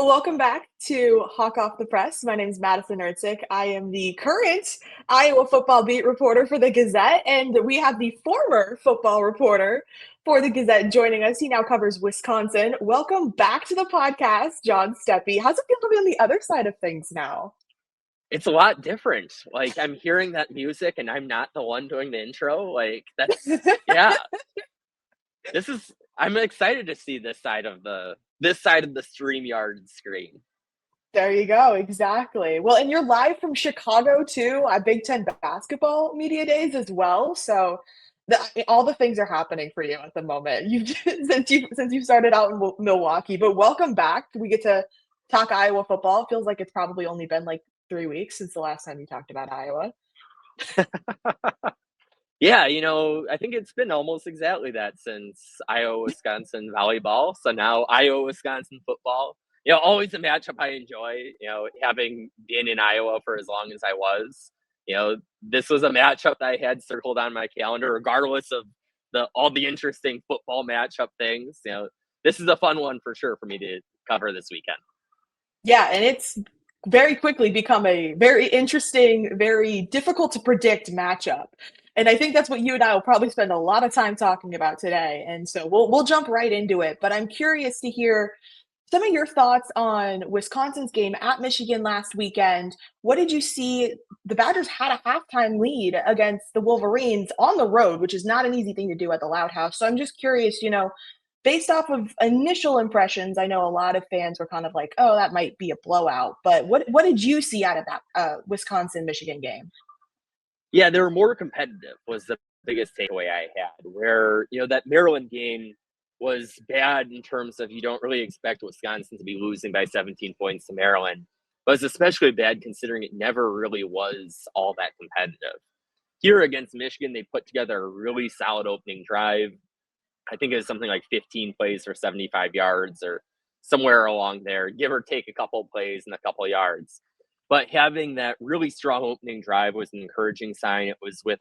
Well, welcome back to Hawk Off the Press. My name is Madison Hricik. I am the current Iowa football beat reporter for the Gazette, and we have the former football reporter for the Gazette joining us. He now covers Wisconsin. Welcome back to the podcast, John Steppe. How's it feel to be on the other side of things now? It's a lot different. Like, I'm hearing that music and I'm not the one doing the intro. Like, yeah. I'm excited to see this side of the StreamYard screen. There you go. Exactly. Well, and you're live from Chicago too, at Big Ten basketball media days as well. So all the things are happening for you at the moment. You've since you started out in Milwaukee, but welcome back. We get to talk Iowa football. It feels like it's probably only been like 3 weeks since the last time you talked about Iowa. Yeah, I think it's been almost exactly that since Iowa-Wisconsin volleyball. So now Iowa-Wisconsin football. Always a matchup I enjoy, having been in Iowa for as long as I was. This was a matchup that I had circled on my calendar, regardless of all the interesting football matchup things. This is a fun one for sure for me to cover this weekend. Yeah, and it's very quickly become a very interesting, very difficult to predict matchup. And I think that's what you and I will probably spend a lot of time talking about today. And so we'll jump right into it. But I'm curious to hear some of your thoughts on Wisconsin's game at Michigan last weekend. What did you see? The Badgers had a halftime lead against the Wolverines on the road, which is not an easy thing to do at the Loud House. So I'm just curious, based off of initial impressions, I know a lot of fans were kind of like, "Oh, that might be a blowout." But what did you see out of that Wisconsin-Michigan game? Yeah, they were more competitive was the biggest takeaway I had, where, that Maryland game was bad in terms of you don't really expect Wisconsin to be losing by 17 points to Maryland, but it's especially bad considering it never really was all that competitive. Here against Michigan, they put together a really solid opening drive. I think it was something like 15 plays for 75 yards or somewhere along there, give or take a couple plays and a couple yards. But having that really strong opening drive was an encouraging sign. It was with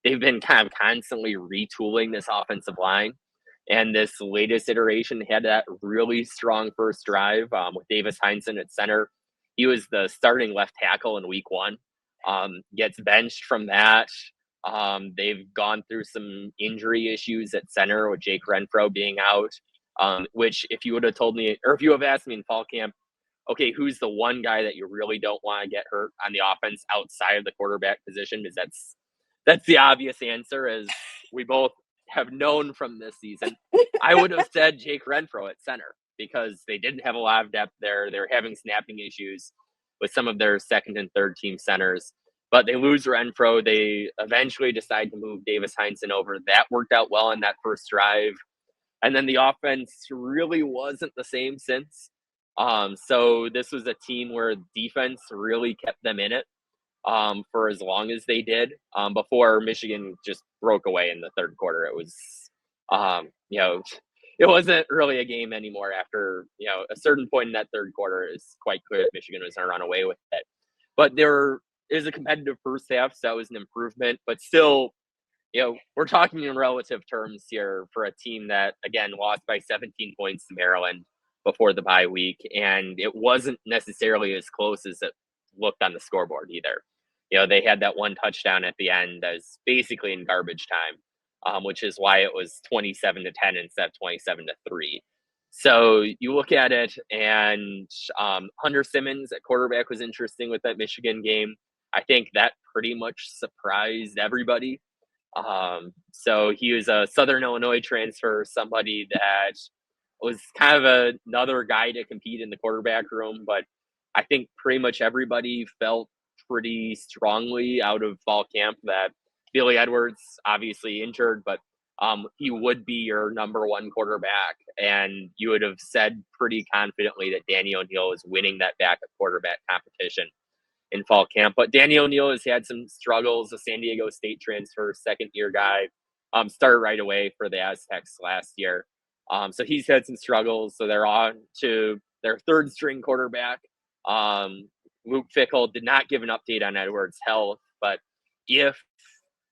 they've been kind of constantly retooling this offensive line. And this latest iteration had that really strong first drive with Davis Heinsohn at center. He was the starting left tackle in week one, gets benched from that. They've gone through some injury issues at center with Jake Renfro being out, which if you would have told me, or if you have asked me in fall camp, okay, who's the one guy that you really don't want to get hurt on the offense outside of the quarterback position? Because that's the obvious answer, as we both have known from this season. I would have said Jake Renfro at center because they didn't have a lot of depth there. They're having snapping issues with some of their second and third team centers. But they lose Renfro. They eventually decide to move Davis Heinsohn over. That worked out well in that first drive. And then the offense really wasn't the same since. So this was a team where defense really kept them in it for as long as they did before Michigan just broke away in the third quarter. It was, it wasn't really a game anymore after, a certain point in that third quarter. Is quite clear that Michigan was going to run away with it. But there is a competitive first half, so that was an improvement. But still, we're talking in relative terms here for a team that, again, lost by 17 points to Maryland before the bye week, and it wasn't necessarily as close as it looked on the scoreboard either. They had that one touchdown at the end as basically in garbage time, which is why it was 27-10 instead of 27-3. So you look at it, and Hunter Simmons at quarterback was interesting with that Michigan game. I think that pretty much surprised everybody. So he was a Southern Illinois transfer, somebody that was kind of another guy to compete in the quarterback room, but I think pretty much everybody felt pretty strongly out of fall camp that Billy Edwards, obviously injured, but he would be your number one quarterback. And you would have said pretty confidently that Danny O'Neal was winning that backup quarterback competition in fall camp. But Danny O'Neal has had some struggles, a San Diego State transfer, second-year guy, started right away for the Aztecs last year. So he's had some struggles. So they're on to their third-string quarterback. Luke Fickell did not give an update on Edwards' health, but if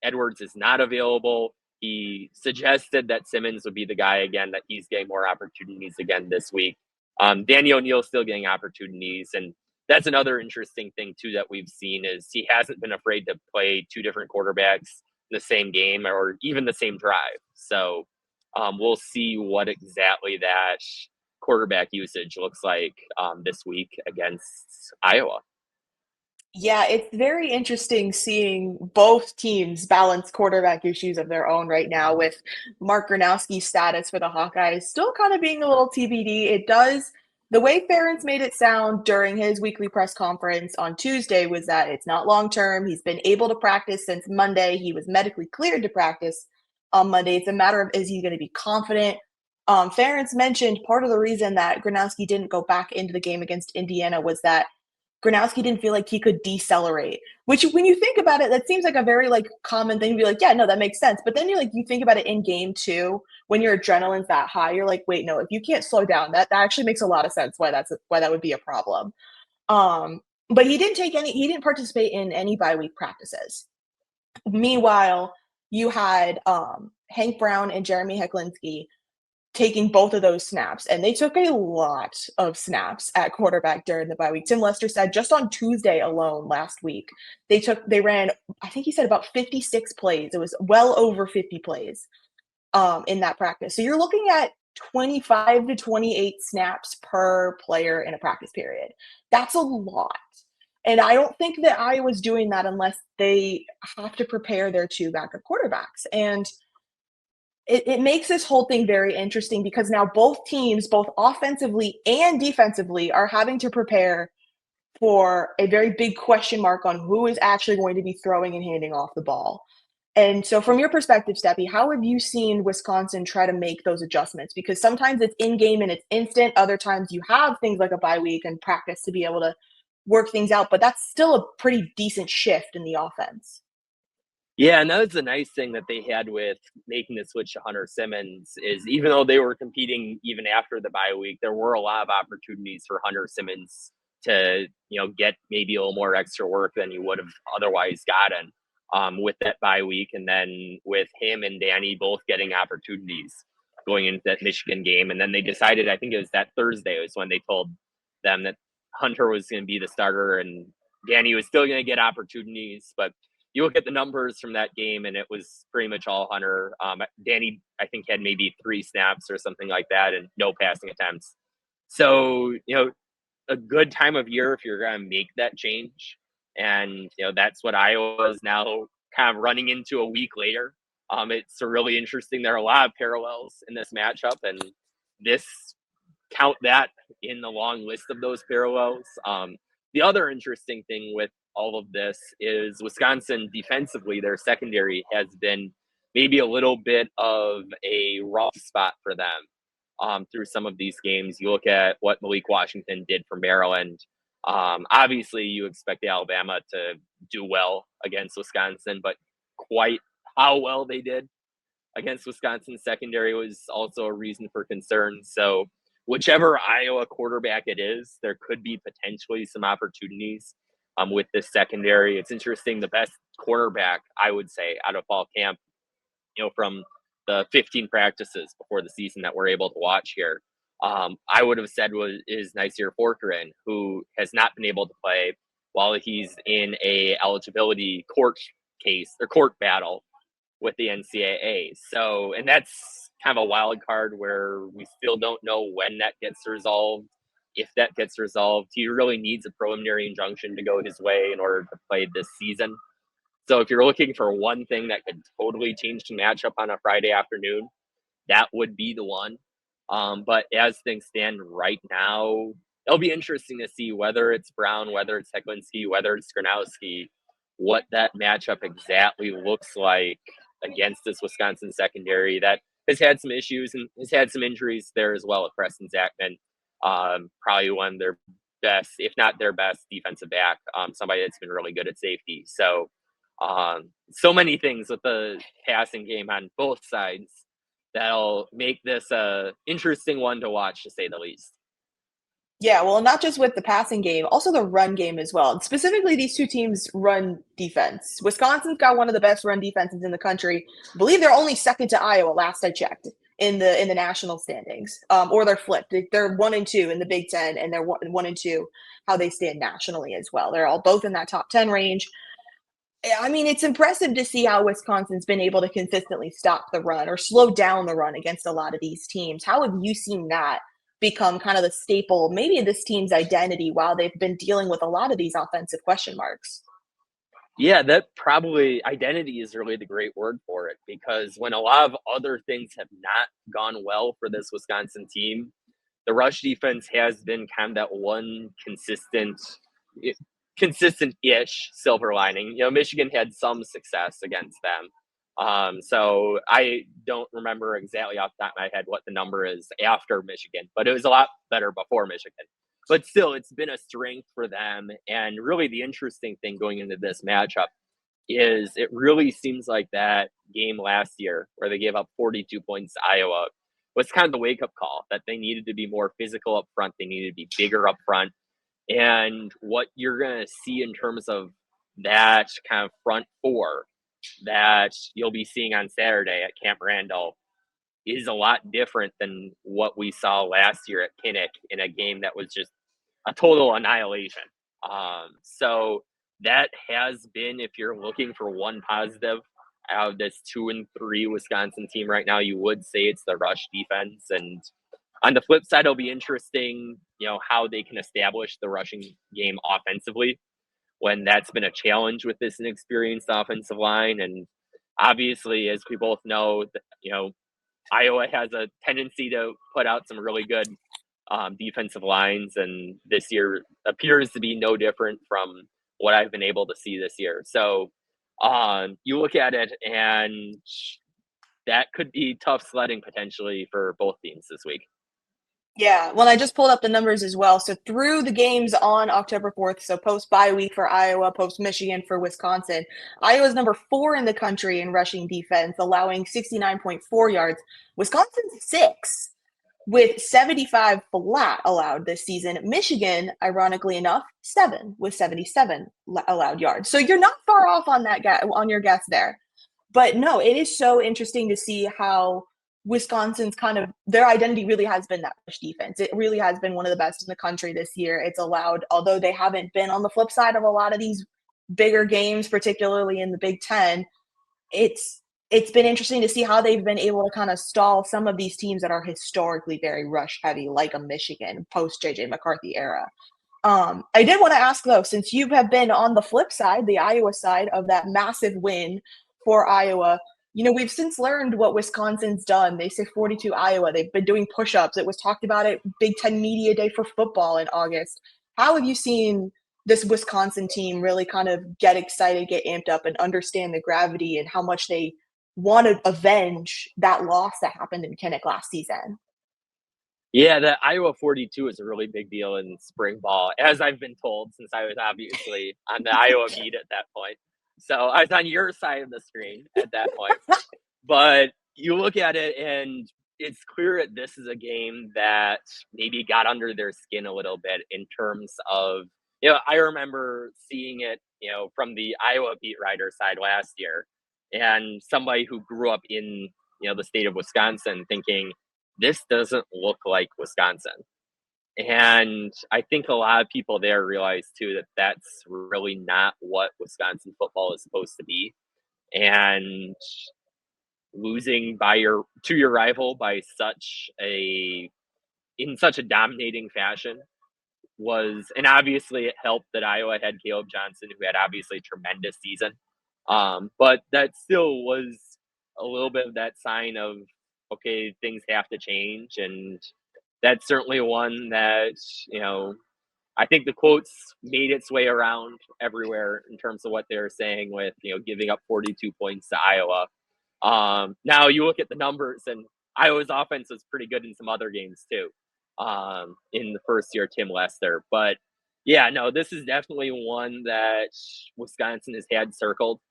Edwards is not available, he suggested that Simmons would be the guy again, that he's getting more opportunities again this week. Danny O'Neill's still getting opportunities, and that's another interesting thing too that we've seen is he hasn't been afraid to play two different quarterbacks in the same game or even the same drive. So we'll see what exactly that quarterback usage looks like this week against Iowa. Yeah, it's very interesting seeing both teams balance quarterback issues of their own right now with Mark Gronowski's status for the Hawkeyes still kind of being a little TBD. It does, the way Ferentz made it sound during his weekly press conference on Tuesday was that it's not long term. He's been able to practice since Monday. He was medically cleared to practice on Monday. It's a matter of, is he going to be confident? Ferentz mentioned part of the reason that Gronowski didn't go back into the game against Indiana was that Gronowski didn't feel like he could decelerate, which when you think about it, that seems like a very like common thing to be like, yeah, no, that makes sense. But then you think about it in game too, when your adrenaline's that high, you're like, wait, no, if you can't slow down, that actually makes a lot of sense why that would be a problem. But he didn't participate in any bye week practices. Meanwhile, you had Hank Brown and Jeremy Hecklinski taking both of those snaps, and they took a lot of snaps at quarterback during the bye week. Tim Lester said just on Tuesday alone last week, they ran, I think he said about 56 plays. It was well over 50 plays in that practice. So you're looking at 25 to 28 snaps per player in a practice period. That's a lot. And I don't think that Iowa's doing that unless they have to prepare their two backup quarterbacks. And it makes this whole thing very interesting because now both teams, both offensively and defensively, are having to prepare for a very big question mark on who is actually going to be throwing and handing off the ball. And so from your perspective, Steppe, how have you seen Wisconsin try to make those adjustments? Because sometimes it's in-game and it's instant. Other times you have things like a bye week and practice to be able to work things out, but that's still a pretty decent shift in the offense. Yeah, and that was the nice thing that they had with making the switch to Hunter Simmons is even though they were competing even after the bye week, there were a lot of opportunities for Hunter Simmons to, get maybe a little more extra work than you would have otherwise gotten with that bye week. And then with him and Danny both getting opportunities going into that Michigan game. And then they decided, I think it was that Thursday was when they told them that Hunter was going to be the starter and Danny was still going to get opportunities, but you look at the numbers from that game and it was pretty much all Hunter. Danny, I think, had maybe 3 snaps or something like that and no passing attempts. So, a good time of year if you're going to make that change. And, that's what Iowa is now kind of running into a week later. It's really interesting. There are a lot of parallels in this matchup and count that in the long list of those parallels. The other interesting thing with all of this is Wisconsin defensively, their secondary has been maybe a little bit of a rough spot for them through some of these games. You look at what Malik Washington did for Maryland. Obviously, you expect Alabama to do well against Wisconsin, but quite how well they did against Wisconsin secondary was also a reason for concern. So whichever Iowa quarterback it is, there could be potentially some opportunities with this secondary. It's interesting. The best quarterback, I would say, out of fall camp, from the 15 practices before the season that we're able to watch here, I would have said is Nasir Forkerin, who has not been able to play while he's in a eligibility court case or court battle with the NCAA. So, and that's kind of a wild card where we still don't know when that gets resolved. If that gets resolved, he really needs a preliminary injunction to go his way in order to play this season. So if you're looking for one thing that could totally change the matchup on a Friday afternoon, that would be the one. But as things stand right now, it'll be interesting to see whether it's Brown, whether it's Hecklinski, whether it's Gronowski, what that matchup exactly looks like against this Wisconsin secondary that has had some issues and has had some injuries there as well with Preston Zachman. Probably one of their best, if not their best defensive back, somebody that's been really good at safety. So, so many things with the passing game on both sides that'll make this a interesting one to watch, to say the least. Yeah, well, not just with the passing game, also the run game as well. And specifically, these two teams' run defense. Wisconsin's got one of the best run defenses in the country. I believe they're only second to Iowa, last I checked. in the national standings, or they're flipped. They're 1-2 in the Big Ten, and they're 1-2 how they stand nationally as well. They're all both in that top 10 range. I mean, it's impressive to see how Wisconsin's been able to consistently stop the run or slow down the run against a lot of these teams. How have you seen that become kind of the staple, maybe this team's identity while they've been dealing with a lot of these offensive question marks? Yeah, that probably identity is really the great word for it, because when a lot of other things have not gone well for this Wisconsin team, the rush defense has been kind of that one consistent-ish silver lining. Michigan had some success against them. So I don't remember exactly off the top of my head what the number is after Michigan, but it was a lot better before Michigan. But still, it's been a strength for them. And really, the interesting thing going into this matchup is it really seems like that game last year where they gave up 42 points to Iowa was kind of the wake up call that they needed to be more physical up front. They needed to be bigger up front. And what you're going to see in terms of that kind of front four that you'll be seeing on Saturday at Camp Randall is a lot different than what we saw last year at Kinnick in a game that was just a total annihilation. So that has been, if you're looking for one positive out of this 2-3 Wisconsin team right now, you would say it's the rush defense. And on the flip side, it'll be interesting, how they can establish the rushing game offensively when that's been a challenge with this inexperienced offensive line. And obviously, as we both know, Iowa has a tendency to put out some really good defensive lines, and this year appears to be no different from what I've been able to see this year. So you look at it, and that could be tough sledding potentially for both teams this week. Yeah, well, I just pulled up the numbers as well. So through the games on October 4th, so post bye week for Iowa, post Michigan for Wisconsin, Iowa's number 4 in the country in rushing defense, allowing 69.4 yards. Wisconsin's 6 with 75 flat allowed this season. Michigan, ironically enough, 7 with 77 allowed yards. So you're not far off on that on your guess there. But no, it is so interesting to see how Wisconsin's kind of their identity really has been that push defense. It really has been one of the best in the country this year. It's allowed, although they haven't been on the flip side of a lot of these bigger games, particularly in the Big Ten, it's been interesting to see how they've been able to kind of stall some of these teams that are historically very rush heavy, like a Michigan post JJ McCarthy era. I did want to ask though, since you have been on the flip side, the Iowa side of that massive win for Iowa, we've since learned what Wisconsin's done. They say 42 Iowa. They've been doing push-ups. It was talked about at Big Ten Media Day for football in August. How have you seen this Wisconsin team really kind of get excited, get amped up, and understand the gravity and how much they want to avenge that loss that happened in Kinnick last season? Yeah, the Iowa 42 is a really big deal in spring ball, as I've been told, since I was obviously on the Iowa beat at that point. So I was on your side of the screen at that point. But you look at it, and it's clear that this is a game that maybe got under their skin a little bit in terms of, I remember seeing it, from the Iowa beat writer side last year, and somebody who grew up in, the state of Wisconsin thinking, this doesn't look like Wisconsin. And I think a lot of people there realize too that that's really not what Wisconsin football is supposed to be. And losing to your rival by in such a dominating fashion and obviously it helped that Iowa had Caleb Johnson, who had obviously a tremendous season. But that still was a little bit of that sign of, okay, things have to change. And that's certainly one that, I think the quotes made its way around everywhere in terms of what they were saying with, giving up 42 points to Iowa. Now you look at the numbers, and Iowa's offense was pretty good in some other games too, in the first year, Tim Lester. But yeah, no, this is definitely one that Wisconsin has had circled,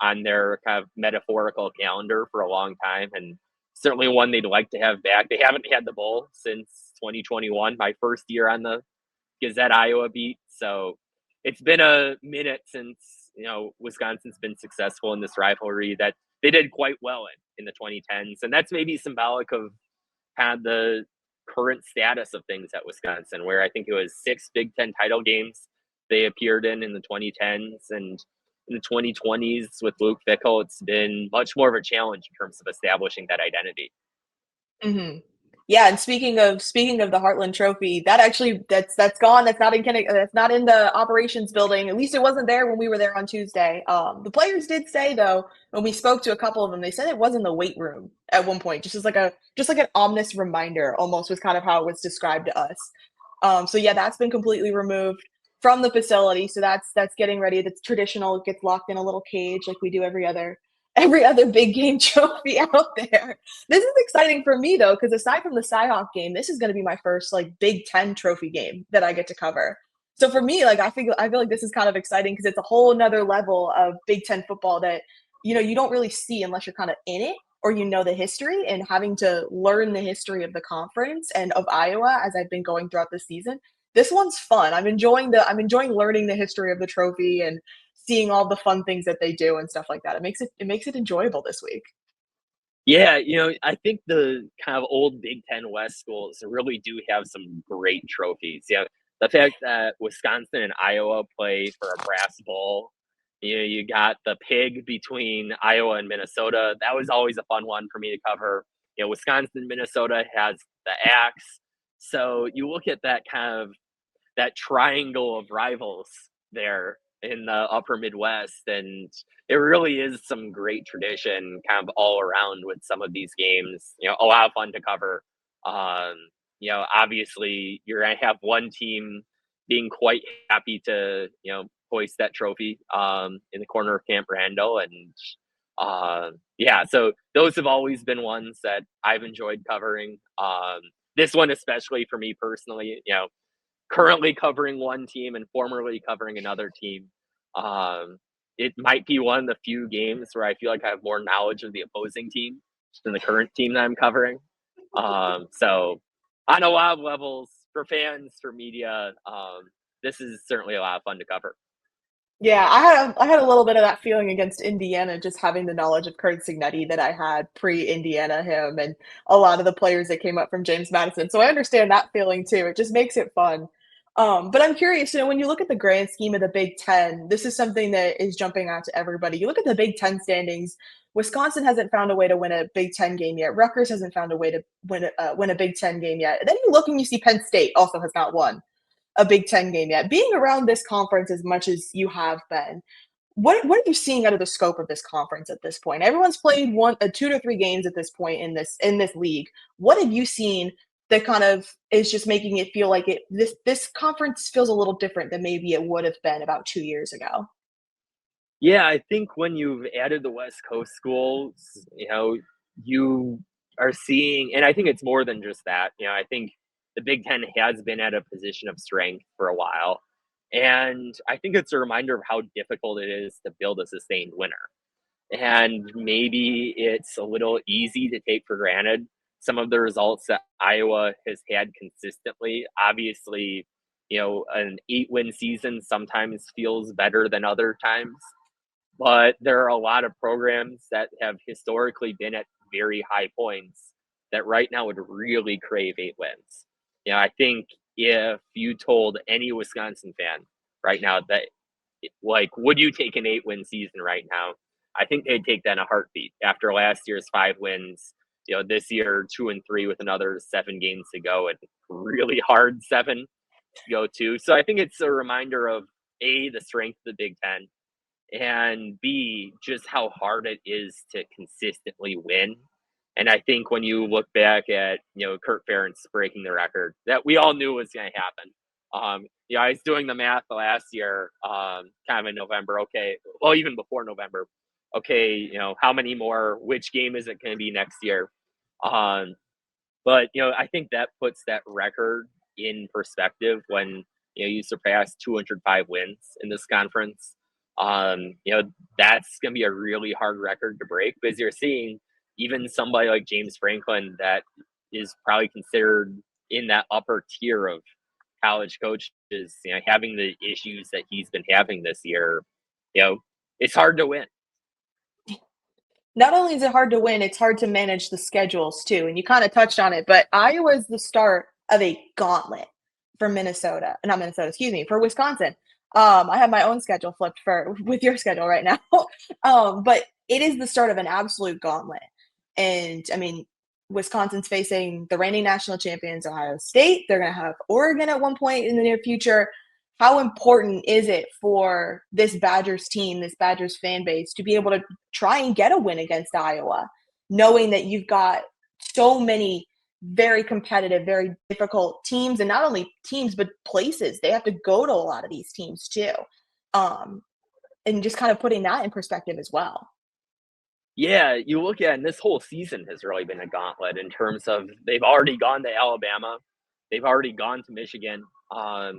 on their kind of metaphorical calendar for a long time. And certainly one they'd like to have back. They haven't had the bowl since 2021, my first year on the Gazette Iowa beat. So it's been a minute since, Wisconsin's been successful in this rivalry that they did quite well in the 2010s. And that's maybe symbolic of kind of the current status of things at Wisconsin, where I think it was 6 Big Ten title games they appeared in the 2010s. And in the 2020s with Luke Fickell, it's been much more of a challenge in terms of establishing that identity. Mhm. Yeah, and speaking of the Heartland Trophy, that's gone. That's not in the operations building. At least it wasn't there when we were there on Tuesday. The players did say though, when we spoke to a couple of them, they said it was in the weight room at one point, just like an ominous reminder, almost was kind of how it was described to us. So yeah, that's been completely removed from the facility. So that's getting ready. That's traditional. It gets locked in a little cage like we do every other big game trophy out there. This is exciting for me though, because aside from the Cyhawk game, this is going to be my first like Big Ten trophy game that I get to cover. So for me, like I feel like this is kind of exciting because it's a whole another level of Big Ten football that you don't really see unless you're kind of in it or you know the history, and having to learn the history of the conference and of Iowa as I've been going throughout the season. This one's fun. I'm enjoying learning the history of the trophy and seeing all the fun things that they do and stuff like that. It makes it enjoyable this week. Yeah, I think the kind of old Big Ten West schools really do have some great trophies. Yeah, the fact that Wisconsin and Iowa play for a brass bowl. You got the pig between Iowa and Minnesota. That was always a fun one for me to cover. Wisconsin, Minnesota has the axe. So you look at that kind of that triangle of rivals there in the upper Midwest. And it really is some great tradition kind of all around with some of these games, a lot of fun to cover. Um, obviously you're going to have one team being quite happy to, hoist that trophy in the corner of Camp Randall. And yeah, so those have always been ones that I've enjoyed covering. This one, especially for me personally, currently covering one team and formerly covering another team. Um, it might be one of the few games where I feel like I have more knowledge of the opposing team than the current team that I'm covering. So on a lot of levels, for fans, for media, this is certainly a lot of fun to cover. Yeah, I had a little bit of that feeling against Indiana, just having the knowledge of Kurt Signetti that I had pre-Indiana him and a lot of the players that came up from James Madison. So I understand that feeling too. It just makes it fun. But I'm curious, when you look at the grand scheme of the Big Ten, this is something that is jumping out to everybody. You look at the Big Ten standings. Wisconsin hasn't found a way to win a Big Ten game yet. Rutgers hasn't found a way to win a Big Ten game yet. And then you look and you see Penn State also has not won a Big Ten game yet. Being around this conference as much as you have been, what are you seeing out of the scope of this conference at this point? Everyone's played 2 to 3 games at this point in this league. What have you seen that kind of is just making it feel like this conference feels a little different than maybe it would have been about 2 years ago? Yeah, I think when you've added the West Coast schools, you are seeing, and I think it's more than just that. I think the Big Ten has been at a position of strength for a while. And I think it's a reminder of how difficult it is to build a sustained winner. And maybe it's a little easy to take for granted some of the results that Iowa has had consistently. Obviously, an 8-win season sometimes feels better than other times, but there are a lot of programs that have historically been at very high points that right now would really crave 8 wins. I think if you told any Wisconsin fan right now that, like, would you take an 8-win season right now? I think they'd take that in a heartbeat after last year's 5 wins. This year 2-3 with another 7 games to go, and really hard 7 to go to. So I think it's a reminder of A, the strength of the Big Ten, and B, just how hard it is to consistently win. And I think when you look back at, Kurt Ferentz breaking the record that we all knew was going to happen. I was doing the math last year, kind of in November. Okay. Well, even before November. Okay. How many more, which game is it going to be next year? Um, but, I think that puts that record in perspective when, you surpass 205 wins in this conference. That's going to be a really hard record to break, because you're seeing even somebody like James Franklin that is probably considered in that upper tier of college coaches, having the issues that he's been having this year. It's hard to win. Not only is it hard to win, it's hard to manage the schedules too. And you kind of touched on it, but Iowa is the start of a gauntlet for Minnesota, not Minnesota, excuse me, for Wisconsin. I have my own schedule flipped for with your schedule right now. But it is the start of an absolute gauntlet. And I mean, Wisconsin's facing the reigning national champions, Ohio State. They're going to have Oregon at one point in the near future. How important is it for this Badgers team, this Badgers fan base, to be able to try and get a win against Iowa, knowing that you've got so many very competitive, very difficult teams, and not only teams, but places. They have to go to a lot of these teams too. And just kind of putting that in perspective as well. Yeah, you look at, and this whole season has really been a gauntlet in terms of they've already gone to Alabama, they've already gone to Michigan.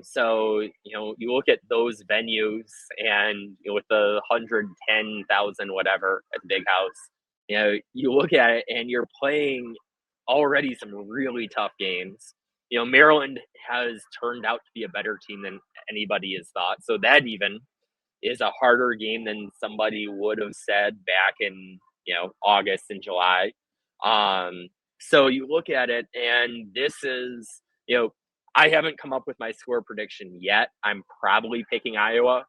So you look at those venues, and with the 110,000 whatever at the Big House, you look at it, and you're playing already some really tough games. Maryland has turned out to be a better team than anybody has thought, so that even is a harder game than somebody would have said back in August and July. So you look at it, and this is I haven't come up with my score prediction yet. I'm probably picking Iowa,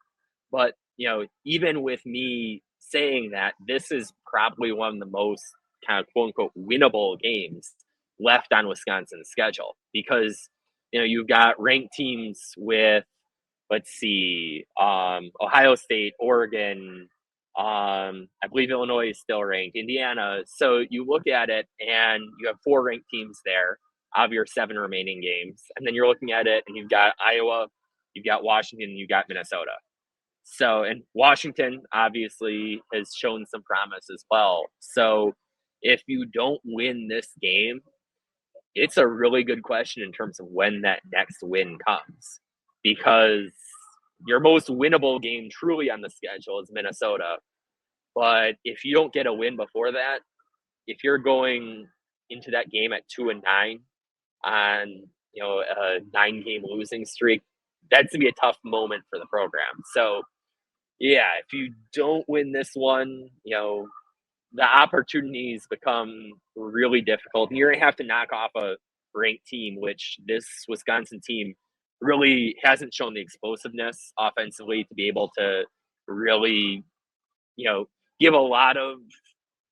but even with me saying that, this is probably one of the most kind of quote unquote winnable games left on Wisconsin's schedule, because you've got ranked teams with, let's see, Ohio State, Oregon, I believe Illinois is still ranked, Indiana. So you look at it, and you have 4 ranked teams there out of your 7 remaining games. And then you're looking at it, and you've got Iowa, you've got Washington, you've got Minnesota. So, and Washington obviously has shown some promise as well. So if you don't win this game, it's a really good question in terms of when that next win comes, because your most winnable game truly on the schedule is Minnesota. But if you don't get a win before that, if you're going into that game at 2-9 on a 9-game losing streak, that's gonna be a tough moment for the program. So yeah, if you don't win this one, the opportunities become really difficult, and you're gonna have to knock off a ranked team, which this Wisconsin team really hasn't shown the explosiveness offensively to be able to really, give a lot of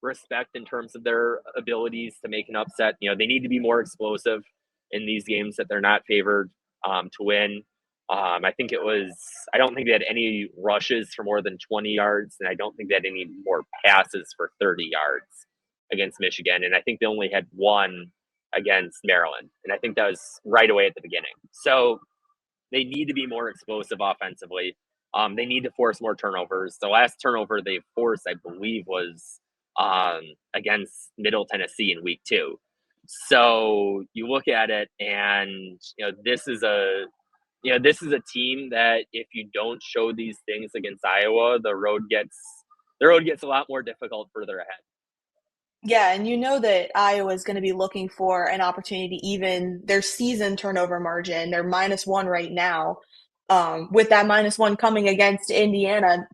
respect in terms of their abilities to make an upset. They need to be more explosive in these games that they're not favored to win. I don't think they had any rushes for more than 20 yards, and I don't think they had any more passes for 30 yards against Michigan. And I think they only had 1 against Maryland. And I think that was right away at the beginning. So they need to be more explosive offensively. They need to force more turnovers. The last turnover they forced, I believe, was against Middle Tennessee in week 2. So you look at it, and this is a team that if you don't show these things against Iowa, the road gets a lot more difficult further ahead. Yeah, and you know that Iowa is going to be looking for an opportunity to even their season turnover margin. They're -1 right now, with that -1 coming against Indiana,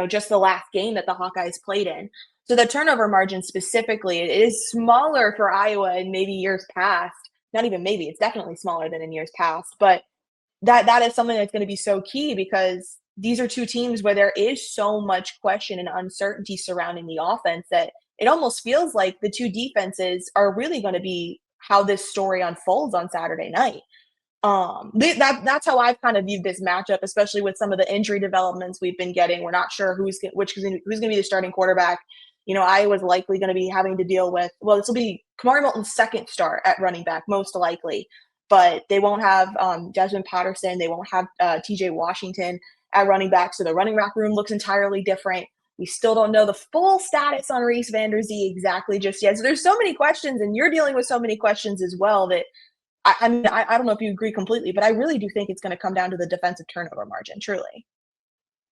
just the last game that the Hawkeyes played in. So the turnover margin specifically, it is smaller for Iowa in maybe years past. Not even maybe, it's definitely smaller than in years past. But that is something that's going to be so key, because these are 2 teams where there is so much question and uncertainty surrounding the offense that it almost feels like the 2 defenses are really going to be how this story unfolds on Saturday night. That's how I've kind of viewed this matchup, especially with some of the injury developments we've been getting. We're not sure who's going to be the starting quarterback. Iowa's likely going to be having to deal with, well, this will be Kamari Moulton's second start at running back, most likely, but they won't have Desmond Patterson. They won't have TJ Washington at running back. So the running back room looks entirely different. We still don't know the full status on Reese Vanderzee exactly just yet. So there's so many questions, and you're dealing with so many questions as well, that I mean, I don't know if you agree completely, but I really do think it's going to come down to the defensive turnover margin, truly.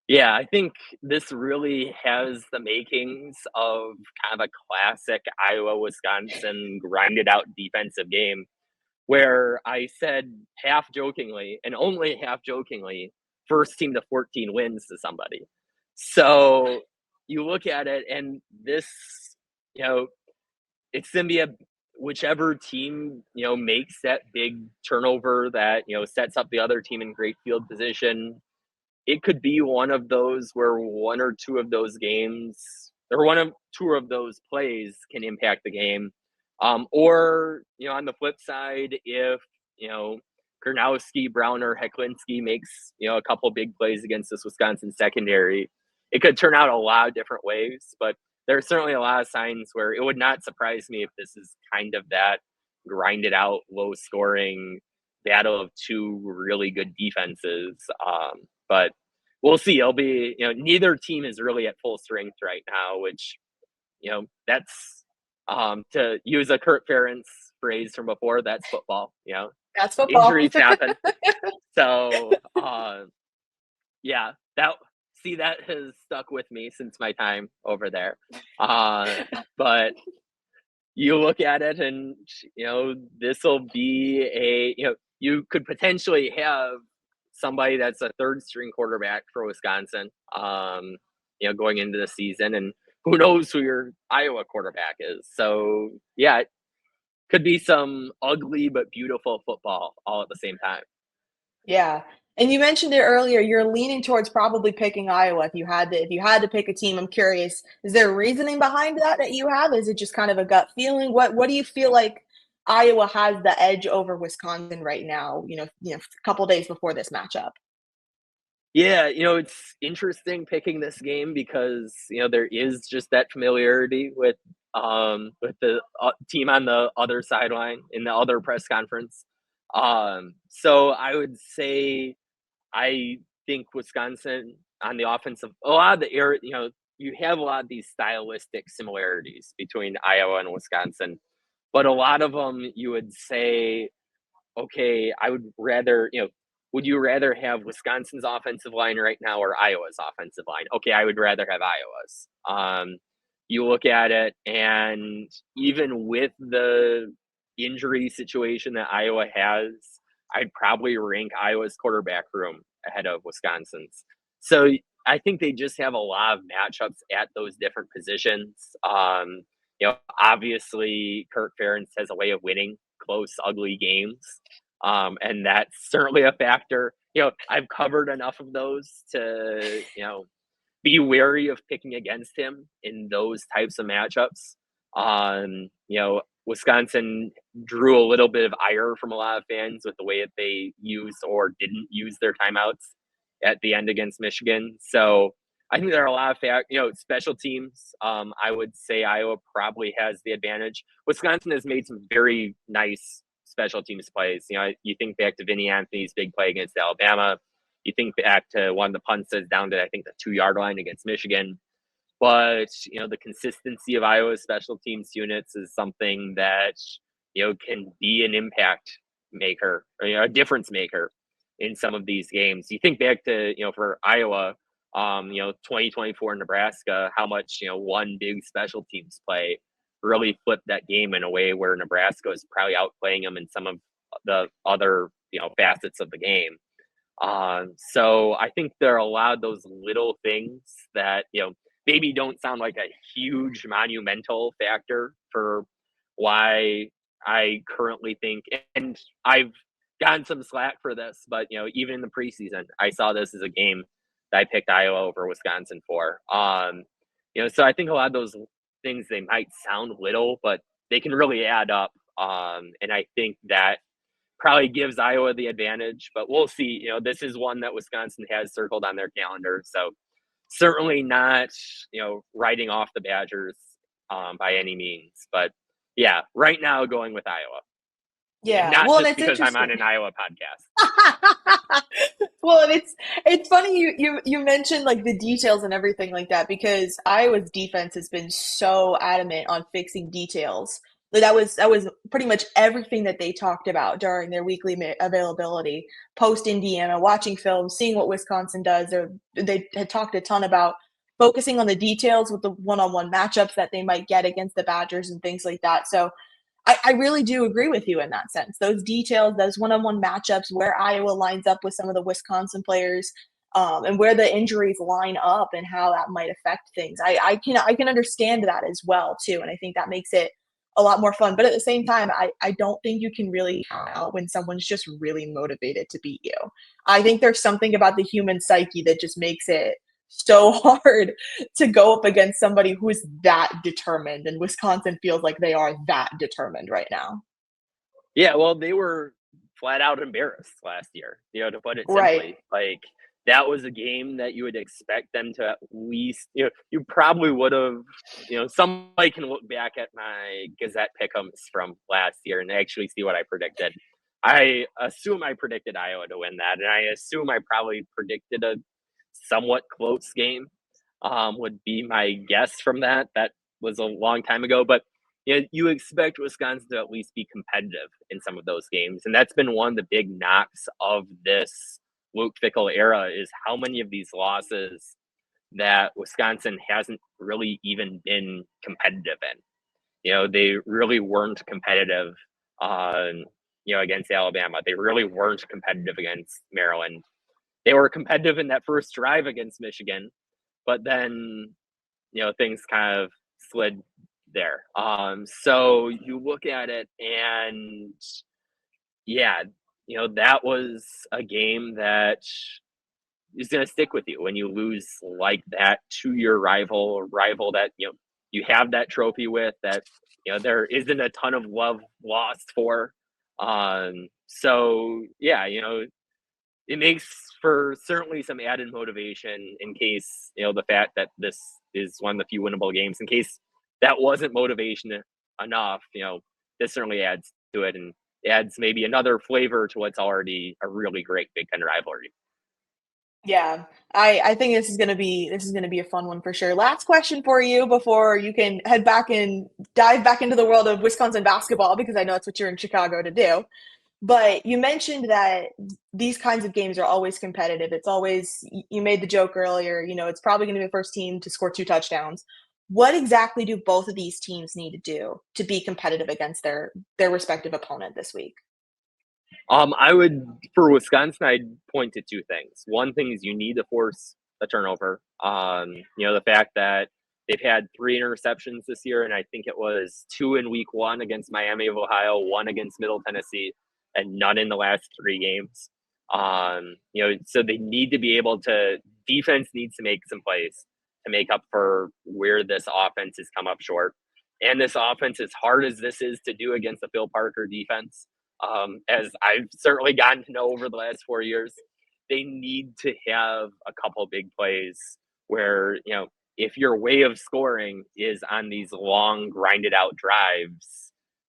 Yeah, I think this really has the makings of kind of a classic Iowa-Wisconsin grinded out defensive game, where I said half jokingly, and only half jokingly, first team to 14 wins to somebody. So you look at it, and this you know, it's going to be a whichever team, makes that big turnover that, sets up the other team in great field position. It could be one of those where one or two of those games or one of two of those plays can impact the game. Or, on the flip side, if, Gronowski, Brown, or Heklinski makes, a couple big plays against this Wisconsin secondary, it could turn out a lot of different ways. But there's certainly a lot of signs where it would not surprise me if this is kind of that grinded out, low scoring battle of two really good defenses. But we'll see. It'll be, neither team is really at full strength right now, which, that's to use a Kurt Ferentz phrase from before, that's football, That's football. injuries happen. So, yeah, that has stuck with me since my time over there. But you look at it and, this will be you could potentially have somebody that's a third string quarterback for Wisconsin, going into the season, and who knows who your Iowa quarterback is. So yeah, it could be some ugly but beautiful football all at the same time. Yeah. And you mentioned it earlier, you're leaning towards probably picking Iowa if you had to pick a team. I'm curious, is there reasoning behind that you have? Is it just kind of a gut feeling? What do you feel like Iowa has the edge over Wisconsin right now, a couple days before this matchup? Yeah, it's interesting picking this game because, there is just that familiarity with the team on the other sideline in the other press conference. So I would say I think Wisconsin on the offensive, a lot of the area, you have a lot of these stylistic similarities between Iowa and Wisconsin, but a lot of them you would say, okay, I would rather, would you rather have Wisconsin's offensive line right now or Iowa's offensive line? Okay, I would rather have Iowa's. You look at it, and even with the injury situation that Iowa has, I'd probably rank Iowa's quarterback room ahead of Wisconsin's. So I think they just have a lot of matchups at those different positions. Obviously, Kirk Ferentz has a way of winning close, ugly games. And that's certainly a factor. I've covered enough of those to, be wary of picking against him in those types of matchups. Wisconsin drew a little bit of ire from a lot of fans with the way that they used or didn't use their timeouts at the end against Michigan. So I think there are a lot of special teams. I would say Iowa probably has the advantage. Wisconsin has made some very nice special teams plays. You think back to Vinny Anthony's big play against Alabama. You think back to one of the punts that's down to, I think, the 2-yard line against Michigan. But, the consistency of Iowa's special teams units is something that, can be an impact maker or, a difference maker in some of these games. You think back to, for Iowa, 2024 Nebraska, how much, one big special teams play really flipped that game in a way where Nebraska is probably outplaying them in some of the other, facets of the game. So I think there are a lot of those little things that, maybe don't sound like a huge monumental factor for why I currently think, and I've gotten some slack for this, but, even in the preseason, I saw this as a game that I picked Iowa over Wisconsin for. So I think a lot of those things, they might sound little, but they can really add up. And I think that probably gives Iowa the advantage, but we'll see. This is one that Wisconsin has circled on their calendar. So certainly not, writing off the Badgers by any means. But yeah, right now going with Iowa. Yeah. Not Well, just because I'm on an Iowa podcast. Well, and it's funny you mentioned like the details and everything like that because Iowa's defense has been so adamant on fixing details. Like that was pretty much everything that they talked about during their weekly availability post Indiana, watching film, seeing what Wisconsin does. They had talked a ton about focusing on the details with the one-on-one matchups that they might get against the Badgers and things like that. So I really do agree with you in that sense. Those details, those one-on-one matchups, where Iowa lines up with some of the Wisconsin players. and where the injuries line up and how that might affect things. I can understand that as well too, and I think that makes it a lot more fun. But at the same time, I don't think you can really count out when someone's just really motivated to beat you. I think there's something about the human psyche that just makes it so hard to go up against somebody who is that determined, and Wisconsin feels like they are that determined right now. Yeah, well, they were flat out embarrassed last year, to put it Right. simply. Like, that was a game that you would expect them to at least, you probably would have, somebody can look back at my Gazette pick'ems from last year and actually see what I predicted. I assume I predicted Iowa to win that, and I assume I probably predicted a somewhat close game, would be my guess from that. That was a long time ago, but you expect Wisconsin to at least be competitive in some of those games, and that's been one of the big knocks of this Luke Fickell era is how many of these losses that Wisconsin hasn't really even been competitive in. They really weren't competitive against Alabama. They really weren't competitive against Maryland. They were competitive in that first drive against Michigan, but then, things kind of slid there. So you look at it and yeah, that was a game that is going to stick with you when you lose like that to your rival that, you have that trophy with that, there isn't a ton of love lost for. So yeah, it makes for certainly some added motivation in case, the fact that this is one of the few winnable games, in case that wasn't motivation enough, this certainly adds to it and adds maybe another flavor to what's already a really great Big Ten rivalry. Yeah, I think this is gonna be a fun one for sure. Last question for you before you can head back and dive back into the world of Wisconsin basketball, because I know that's what you're in Chicago to do. But you mentioned that these kinds of games are always competitive. It's always, you made the joke earlier, it's probably going to be the first team to score 2 touchdowns. What exactly do both of these teams need to do to be competitive against their respective opponent this week? I would, for Wisconsin, I'd point to two things. One thing is you need to force a turnover. The fact that they've had 3 interceptions this year, and I think it was 2 in week 1 against Miami of Ohio, 1 against Middle Tennessee, and none in the last 3 games. So they need to be able to, defense needs to make some plays to make up for where this offense has come up short. And this offense, as hard as this is to do against the Phil Parker defense, as I've certainly gotten to know over the last 4 years, they need to have a couple big plays where, if your way of scoring is on these long grinded out drives,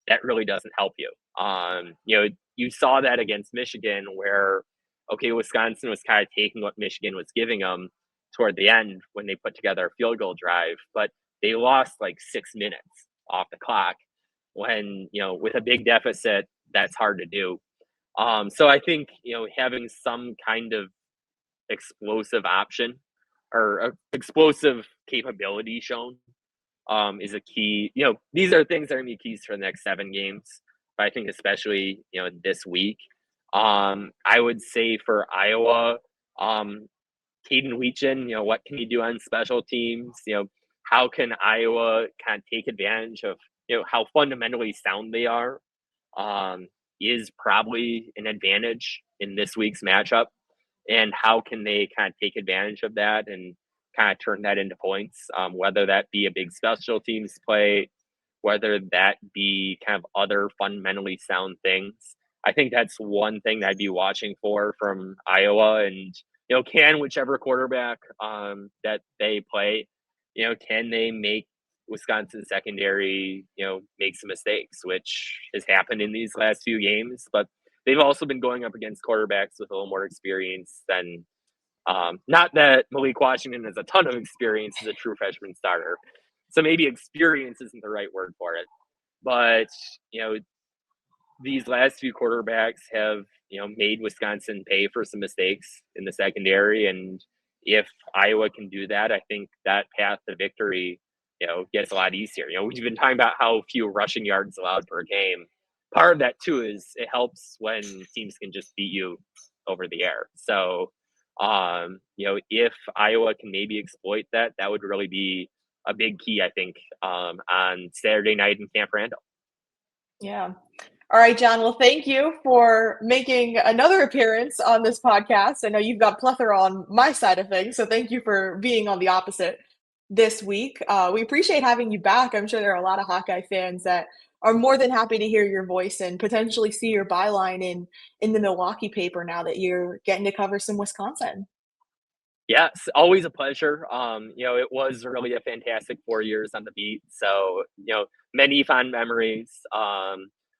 that really doesn't help you. You saw that against Michigan where, okay, Wisconsin was kind of taking what Michigan was giving them toward the end when they put together a field goal drive, but they lost like 6 minutes off the clock when, with a big deficit, that's hard to do. So I think, having some kind of explosive option or explosive capability shown is a key. These are things that are going to be keys for the next 7 games. But I think especially, this week, I would say for Iowa, Caden Weechin, what can you do on special teams? How can Iowa kind of take advantage of, how fundamentally sound they are? Is probably an advantage in this week's matchup. And how can they kind of take advantage of that and kind of turn that into points, whether that be a big special teams play, whether that be kind of other fundamentally sound things. I think that's one thing that I'd be watching for from Iowa. And, can whichever quarterback that they play, can they make Wisconsin secondary, make some mistakes, which has happened in these last few games. But they've also been going up against quarterbacks with a little more experience than, not that Malik Washington has a ton of experience as a true freshman starter. So maybe experience isn't the right word for it. But, these last few quarterbacks have, made Wisconsin pay for some mistakes in the secondary. And if Iowa can do that, I think that path to victory, gets a lot easier. We've been talking about how few rushing yards allowed per game. Part of that too is it helps when teams can just beat you over the air. So If Iowa can maybe exploit that, that would really be a big key, I think, on Saturday night in Camp Randall. Yeah. All right, John. Well, thank you for making another appearance on this podcast. I know you've got plethora on my side of things, so thank you for being on the opposite this week. We appreciate having you back. I'm sure there are a lot of Hawkeye fans that are more than happy to hear your voice and potentially see your byline in the Milwaukee paper now that you're getting to cover some Wisconsin. Yes, always a pleasure. It was really a fantastic 4 years on the beat. So, many fond memories.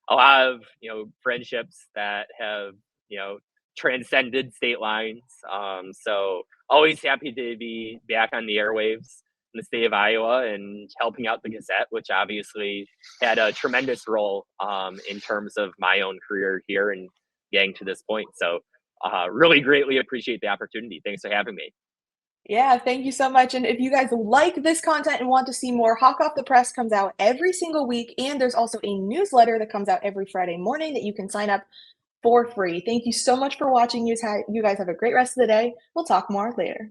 A lot of, friendships that have, you know, transcended state lines. So always happy to be back on the airwaves in the state of Iowa and helping out the Gazette, which obviously had a tremendous role in terms of my own career here and getting to this point. So really greatly appreciate the opportunity. Thanks for having me. Yeah, thank you so much. And if you guys like this content and want to see more, Hawk Off the Press comes out every single week. And there's also a newsletter that comes out every Friday morning that you can sign up for free. Thank you so much for watching. You guys have a great rest of the day. We'll talk more later.